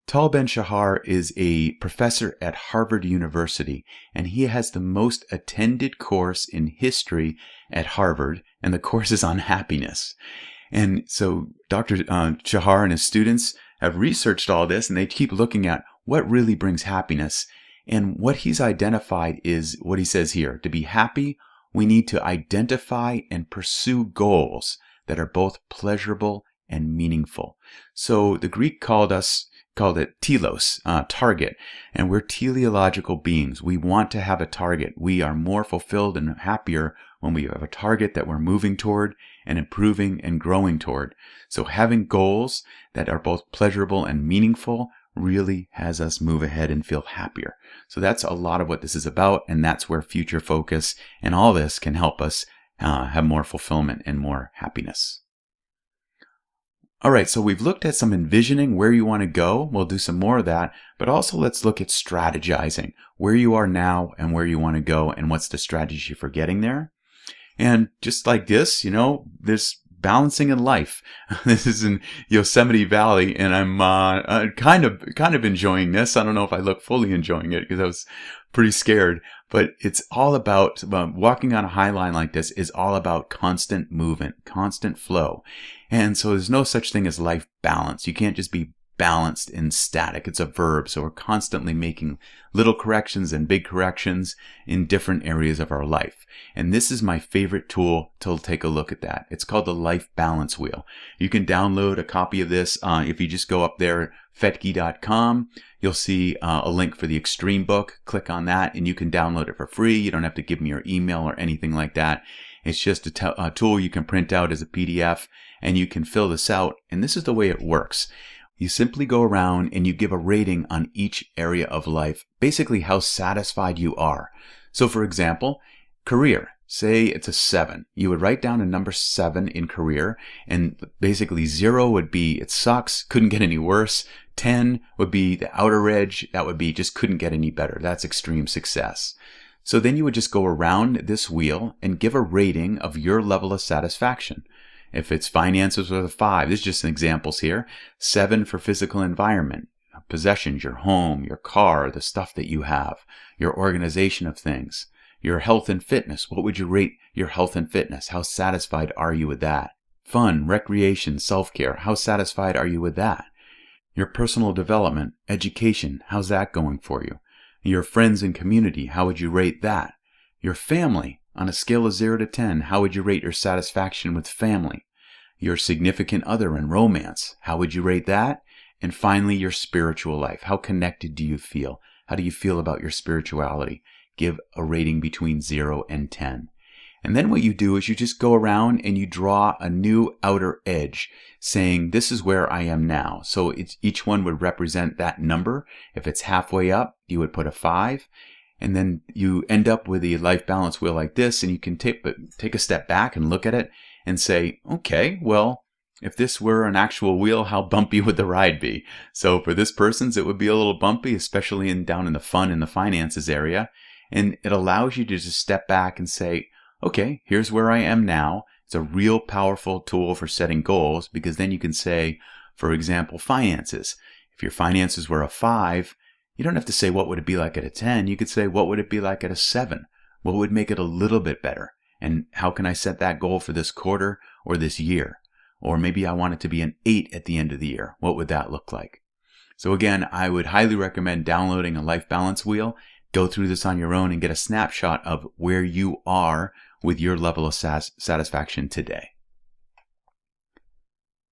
Tal Ben-Shahar is a professor at Harvard University, and he has the most attended course in history at Harvard, and the course is on happiness. And so Dr. Shahar and his students have researched all this, and they keep looking at what really brings happiness. And what he's identified is what he says here. To be happy, we need to identify and pursue goals that are both pleasurable and meaningful. So the Greek called it telos, target, and we're teleological beings. We want to have a target. We are more fulfilled and happier when we have a target that we're moving toward and improving and growing toward. So having goals that are both pleasurable and meaningful really has us move ahead and feel happier. So that's a lot of what this is about, and that's where future focus and all this can help us have more fulfillment and more happiness. All right, so we've looked at some envisioning where you want to go. We'll do some more of that, but also let's look at strategizing where you are now and where you want to go and what's the strategy for getting there. And just like this, there's balancing in life. This is in Yosemite Valley, and I'm kind of enjoying this. I don't know if I look fully enjoying it because I was pretty scared, but it's all about walking on a high line like this is all about constant movement, constant flow. And so there's no such thing as life balance. You can't just be balanced and static. It's a verb. So we're constantly making little corrections and big corrections in different areas of our life. And this is my favorite tool to take a look at that. It's called the Life Balance Wheel. You can download a copy of this if you just go up there, fettke.com. You'll see a link for the Extreme book. Click on that and you can download it for free. You don't have to give me your email or anything like that. It's just a tool you can print out as a PDF and you can fill this out. And this is the way it works. You simply go around and you give a rating on each area of life, basically how satisfied you are. So for example, career, say it's a 7. You would write down a number 7 in career, and basically 0 would be it sucks, couldn't get any worse. 10 would be the outer edge, that would be just couldn't get any better. That's extreme success. So then you would just go around this wheel and give a rating of your level of satisfaction. If it's finances with a 5, this is just some examples here. 7 for physical environment, possessions, your home, your car, the stuff that you have, your organization of things, your health and fitness. What would you rate your health and fitness? How satisfied are you with that? Fun, recreation, self-care. How satisfied are you with that? Your personal development, education. How's that going for you? Your friends and community. How would you rate that? Your family. On a scale of 0 to 10, how would you rate your satisfaction with family? Your significant other and romance, how would you rate that? And finally, your spiritual life. How connected do you feel? How do you feel about your spirituality? Give a rating between 0 and 10. And then what you do is you just go around and you draw a new outer edge saying, this is where I am now. So each one would represent that number. If it's halfway up, you would put a 5. And then you end up with a life balance wheel like this, and you can take a step back and look at it and say, okay, well, if this were an actual wheel, how bumpy would the ride be? So for this person's, it would be a little bumpy, especially down in the fun and the finances area. And it allows you to just step back and say, okay, here's where I am now. It's a real powerful tool for setting goals, because then you can say, for example, finances. If your finances were a 5, you don't have to say what would it be like at a 10. You could say what would it be like at a 7? What would make it a little bit better? And how can I set that goal for this quarter or this year? Or maybe I want it to be an 8 at the end of the year. What would that look like? So again, I would highly recommend downloading a life balance wheel. Go through this on your own and get a snapshot of where you are with your level of satisfaction today.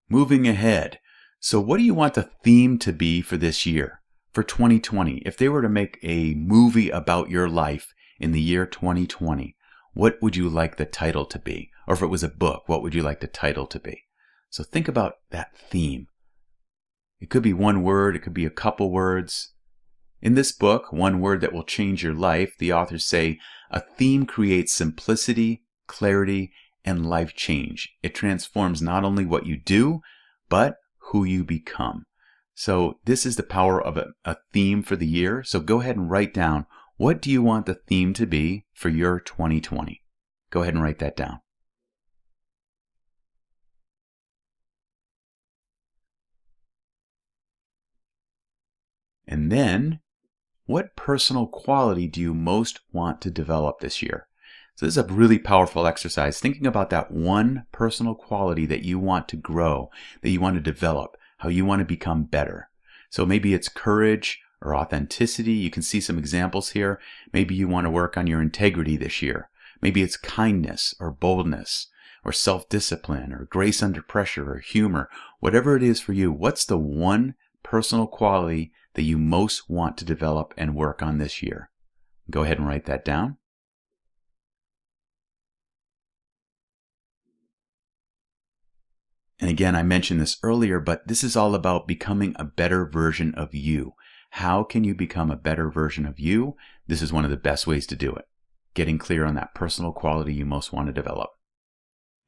Moving ahead. So what do you want the theme to be for this year? For 2020, if they were to make a movie about your life in the year 2020, what would you like the title to be? Or if it was a book, what would you like the title to be? So think about that theme. It could be one word, it could be a couple words. In this book, One Word That Will Change Your Life, the authors say, a theme creates simplicity, clarity, and life change. It transforms not only what you do, but who you become. So this is the power of a theme for the year. So go ahead and write down, what do you want the theme to be for your 2020? Go ahead and write that down. And then, what personal quality do you most want to develop this year? So this is a really powerful exercise, thinking about that one personal quality that you want to grow, that you want to develop, how you want to become better. So maybe it's courage or authenticity. You can see some examples here. Maybe you want to work on your integrity this year. Maybe it's kindness or boldness or self-discipline or grace under pressure or humor. Whatever it is for you, what's the one personal quality that you most want to develop and work on this year? Go ahead and write that down. And again, I mentioned this earlier, but this is all about becoming a better version of you. How can you become a better version of you? This is one of the best ways to do it. Getting clear on that personal quality you most want to develop.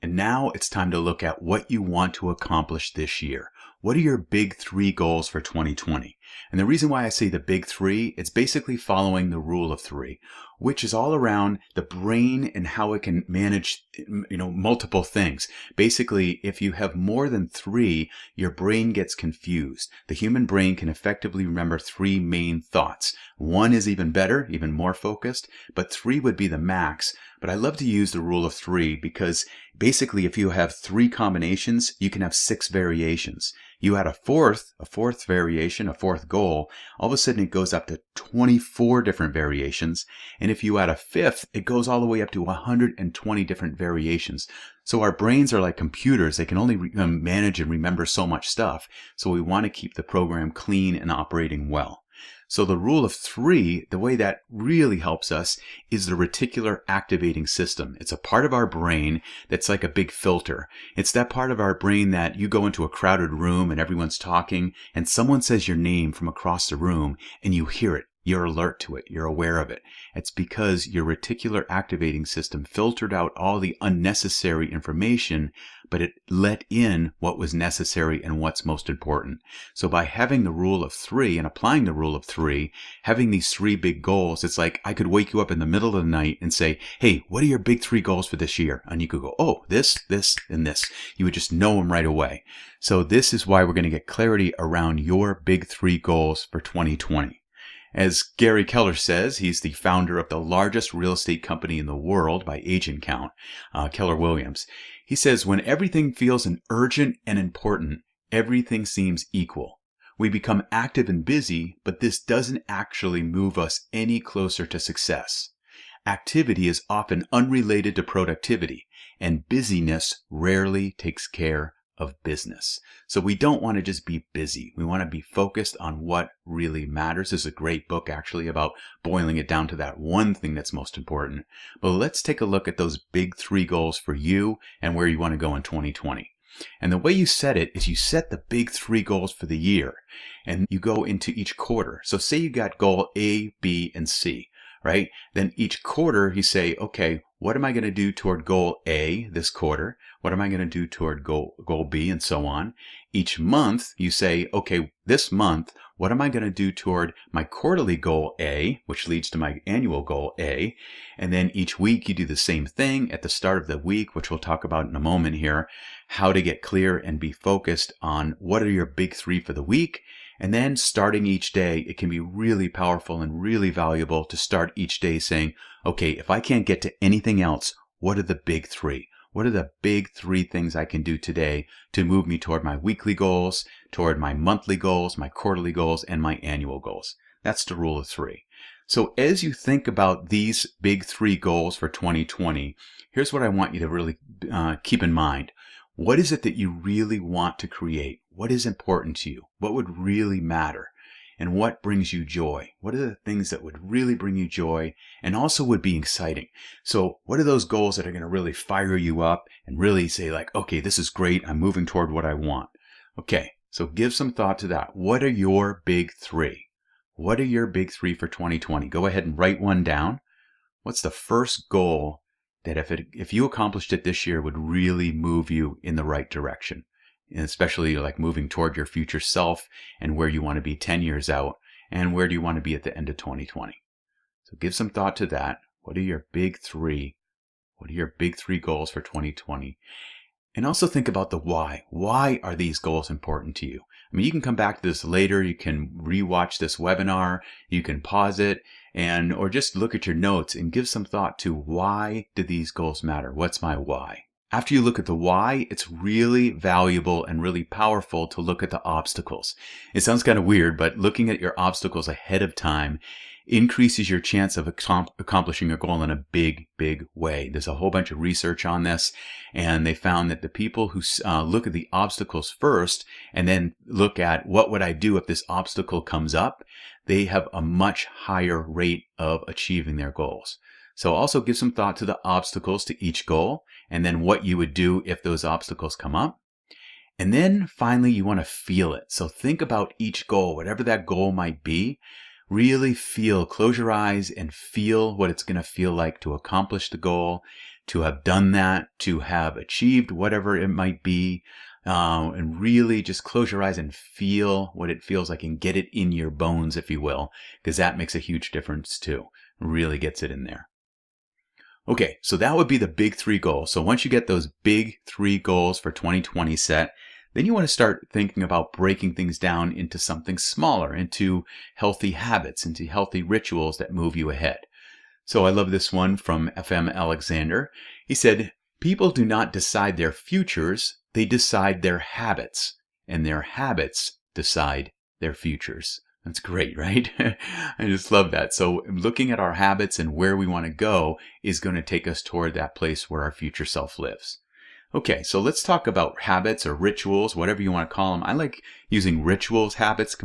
And now it's time to look at what you want to accomplish this year. What are your big 3 goals for 2020? And the reason why I say the big 3, it's basically following the rule of 3, which is all around the brain and how it can manage, multiple things. Basically, if you have more than 3, your brain gets confused. The human brain can effectively remember 3 main thoughts. 1 is even better, even more focused, but 3 would be the max. But I love to use the rule of 3 because basically if you have 3 combinations, you can have 6 variations. You add a fourth variation, a fourth goal, all of a sudden it goes up to 24 different variations. And if you add a fifth, it goes all the way up to 120 different variations. So our brains are like computers. They can only manage and remember so much stuff. So we want to keep the program clean and operating well. So the rule of 3, the way that really helps us is the reticular activating system. It's a part of our brain that's like a big filter. It's that part of our brain that you go into a crowded room and everyone's talking and someone says your name from across the room and you hear it. You're alert to it. You're aware of it. It's because your reticular activating system filtered out all the unnecessary information, but it let in what was necessary and what's most important. So by having the rule of 3 and applying the rule of 3, having these 3 big goals, it's like I could wake you up in the middle of the night and say, hey, what are your big 3 goals for this year? And you could go, oh, this, and this. You would just know them right away. So this is why we're going to get clarity around your big 3 goals for 2020. As Gary Keller says, he's the founder of the largest real estate company in the world by agent count, Keller Williams. He says, when everything feels urgent and important, everything seems equal. We become active and busy, but this doesn't actually move us any closer to success. Activity is often unrelated to productivity, and busyness rarely takes care of business. So we don't want to just be busy. We want to be focused on what really matters. This is a great book actually about boiling it down to that one thing that's most important. But let's take a look at those big 3 goals for you and where you want to go in 2020. And the way you set it is you set the big 3 goals for the year and you go into each quarter. So say you got goal A, B, and C, right? Then each quarter you say, okay, what am I going to do toward goal A this quarter? What am I going to do toward goal B, and so on? Each month you say, okay, this month, what am I going to do toward my quarterly goal A, which leads to my annual goal A? And then each week you do the same thing at the start of the week, which we'll talk about in a moment here, how to get clear and be focused on what are your big 3 for the week. And then starting each day, it can be really powerful and really valuable to start each day saying, okay, if I can't get to anything else, what are the big 3? What are the big 3 things I can do today to move me toward my weekly goals, toward my monthly goals, my quarterly goals, and my annual goals? That's the rule of 3. So as you think about these big 3 goals for 2020, here's what I want you to really keep in mind. What is it that you really want to create? What is important to you? What would really matter? And what brings you joy? What are the things that would really bring you joy and also would be exciting? So what are those goals that are going to really fire you up and really say like, okay, this is great. I'm moving toward what I want. Okay, so give some thought to that. What are your big 3? What are your big 3 for 2020? Go ahead and write one down. What's the first goal that if you accomplished it this year would really move you in the right direction? And especially like moving toward your future self and where you want to be 10 years out and where do you want to be at the end of 2020. So give some thought to that. What are your big 3? What are your big 3 goals for 2020? And also think about the why. Why are these goals important to you? I mean, you can come back to this later. You can rewatch this webinar. You can pause it or just look at your notes and give some thought to why do these goals matter? What's my why? After you look at the why, it's really valuable and really powerful to look at the obstacles. It sounds kind of weird, but looking at your obstacles ahead of time increases your chance of accomplishing a goal in a big, big way. There's a whole bunch of research on this, and they found that the people who look at the obstacles first and then look at what would I do if this obstacle comes up, they have a much higher rate of achieving their goals. So also give some thought to the obstacles to each goal, and then what you would do if those obstacles come up. And then finally, you want to feel it. So think about each goal, whatever that goal might be. Really feel, close your eyes and feel what it's going to feel like to accomplish the goal, to have done that, to have achieved whatever it might be. And really just close your eyes and feel what it feels like and get it in your bones, if you will, because that makes a huge difference too. Really gets it in there. Okay, so that would be the big 3 goals. So once you get those big 3 goals for 2020 set, then you want to start thinking about breaking things down into something smaller, into healthy habits, into healthy rituals that move you ahead. So I love this one from FM Alexander. He said, "People do not decide their futures, they decide their habits, and their habits decide their futures." That's great, right? I just love that. So looking at our habits and where we want to go is going to take us toward that place where our future self lives. Okay, so let's talk about habits or rituals, whatever you want to call them. I like using rituals. Habits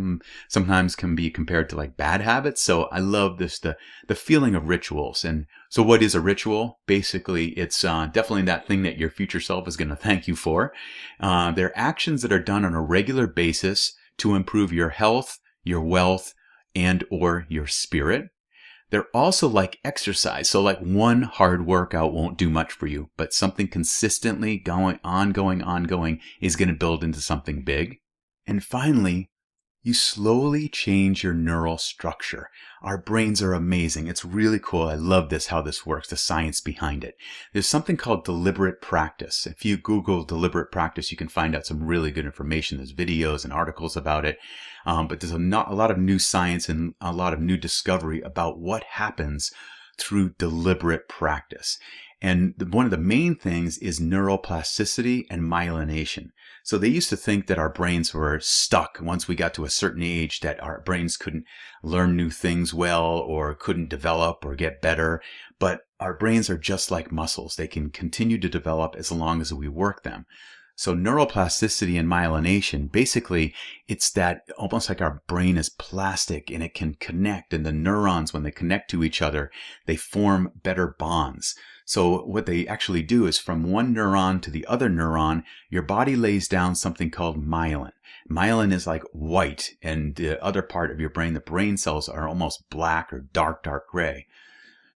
sometimes can be compared to like bad habits. So I love this, the feeling of rituals. And so what is a ritual? Basically, it's definitely that thing that your future self is going to thank you for. They're actions that are done on a regular basis to improve your health, your wealth, and or your spirit. They're also like exercise. So like one hard workout won't do much for you, but something consistently ongoing is going to build into something big. And finally, you slowly change your neural structure. Our brains are amazing. It's really cool. I love this, how this works, the science behind it. There's something called deliberate practice. If you Google deliberate practice, you can find out some really good information. There's videos and articles about it. But there's a lot of new science and a lot of new discovery about what happens through deliberate practice. And one of the main things is neuroplasticity and myelination. So they used to think that our brains were stuck once we got to a certain age, that our brains couldn't learn new things well or couldn't develop or get better. But our brains are just like muscles. They can continue to develop as long as we work them. So neuroplasticity and myelination, basically, it's that almost like our brain is plastic and it can connect. And the neurons, when they connect to each other, they form better bonds. So what they actually do is from one neuron to the other neuron, your body lays down something called myelin. Myelin is like white, and the other part of your brain, the brain cells, are almost black or dark gray.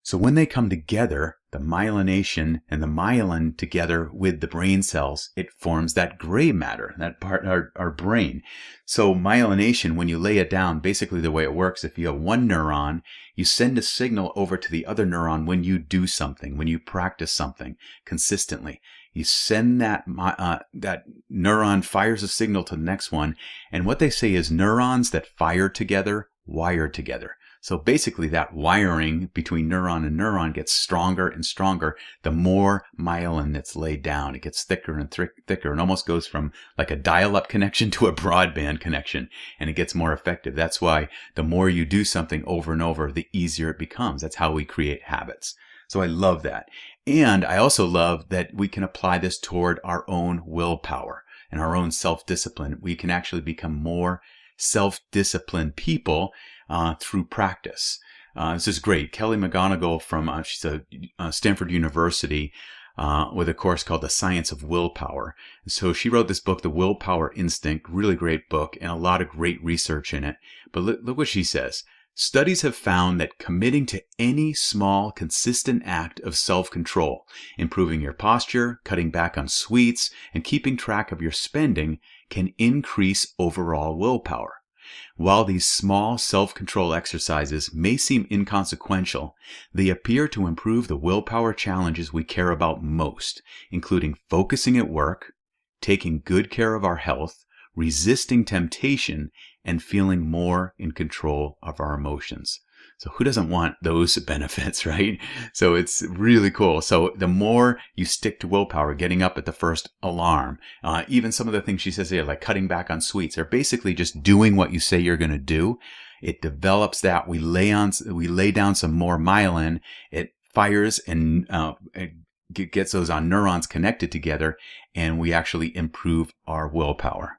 So when they come together, the myelination and the myelin together with the brain cells, it forms that gray matter, that part, our brain. So myelination, when you lay it down, basically the way it works, if you have one neuron, you send a signal over to the other neuron when you do something, when you practice something consistently. You send that neuron fires a signal to the next one. And what they say is neurons that fire together, wire together. So basically that wiring between neuron and neuron gets stronger and stronger the more myelin that's laid down. It gets thicker and thicker and almost goes from like a dial-up connection to a broadband connection, and it gets more effective. That's why the more you do something over and over, the easier it becomes. That's how we create habits. So I love that. And I also love that we can apply this toward our own willpower and our own self-discipline. We can actually become more self-disciplined people through practice. This is great. Kelly McGonigal from she's a Stanford University with a course called The Science of Willpower. So she wrote this book, The Willpower Instinct, really great book, and a lot of great research in it. But look what she says. Studies have found that committing to any small, consistent act of self-control, improving your posture, cutting back on sweets, and keeping track of your spending can increase overall willpower. While these small self-control exercises may seem inconsequential, they appear to improve the willpower challenges we care about most, including focusing at work, taking good care of our health, resisting temptation, and feeling more in control of our emotions. So who doesn't want those benefits, right? So it's really cool. So the more you stick to willpower, getting up at the first alarm, even some of the things she says here, like cutting back on sweets, are basically just doing what you say you're going to do. It develops that. We lay down some more myelin. It fires and gets those neurons connected together, and we actually improve our willpower.